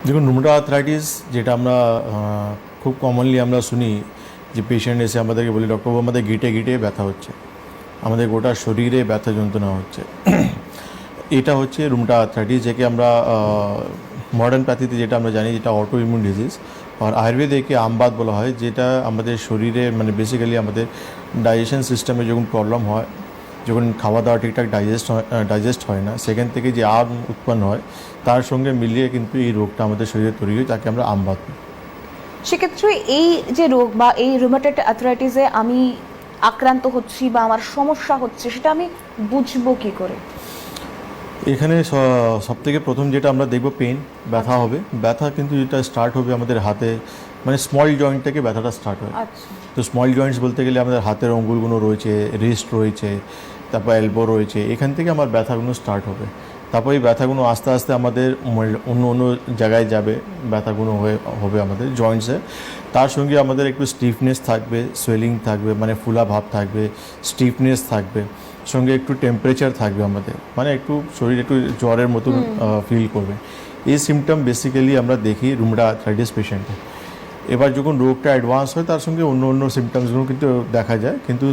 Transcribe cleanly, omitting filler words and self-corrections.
দেখুন, রুমেটয়েড আর্থ্রাইটিস যেটা আমরা খুব কমনলি আমরা শুনি যে পেশেন্ট এসে আমাদেরকে বলি, ডক্টরবাবু আমাদের গিটে গিটে ব্যথা হচ্ছে, আমাদের গোটা শরীরে ব্যথা যন্ত্রণা হচ্ছে। এটা হচ্ছে রুমেটয়েড আর্থ্রাইটিস, যেকে আমরা মডার্ন প্যাথিতে যেটা আমরা জানি যেটা অটো ইমিউন ডিজিজ, আর আয়ুর্বেদে একে আমবাত বলা হয়, যেটা আমাদের শরীরে মানে বেসিক্যালি আমাদের ডাইজেশন সিস্টেমে যখন প্রবলেম হয়, যখন খাওয়া দাওয়া ঠিকঠাক ডাইজেস্ট হয় না, সেখান থেকে যে আম উৎপন্ন হয় তার সঙ্গে মিলিয়ে কিন্তু এই রোগটা আমাদের শরীরে তৈরি হয়, তাকে আমরা আমবাত বলি। সেক্ষেত্রে এই যে রোগ বা এই রুমেটয়েড আর্থ্রাইটিসে আমি আক্রান্ত হচ্ছি বা আমার সমস্যা হচ্ছে, সেটা আমি বুঝবো কি করে? এখানে সবথেকে প্রথম যেটা আমরা দেখবো পেন, ব্যথা হবে। ব্যথা কিন্তু যেটা স্টার্ট হবে আমাদের হাতে, মানে স্মল জয়েন্ট থেকে ব্যথাটা স্টার্ট হয়। আচ্ছা। তো স্মল জয়েন্টস বলতে গেলে আমাদের হাতের আঙুলগুলো রয়েছে, রিস্ট রয়েছে, তারপর এলবো রয়েছে, এখান থেকে আমার ব্যথাগুলো স্টার্ট হবে। তারপর এই ব্যথাগুলো আস্তে আস্তে আমাদের অন্য অন্য জায়গায় যাবে, ব্যথাগুলো হবে আমাদের জয়েন্টসে। তার সঙ্গে আমাদের একটু স্টিফনেস থাকবে, সোয়েলিং থাকবে, মানে ফুলা ভাব থাকবে, স্টিফনেস থাকবে, সঙ্গে একটু টেম্পারেচার থাকবে আমাদের, মানে একটু শরীর একটু জ্বরের মতন ফিল করবে। এই সিমটম বেসিক্যালি আমরা দেখি রুমেটয়েড আর্থ্রাইটিস পেশেন্টে। এবার যখন রোগটা অ্যাডভান্স হয় তার সঙ্গে অন্য অন্য সিমটমসগুলো কিন্তু দেখা যায়, কিন্তু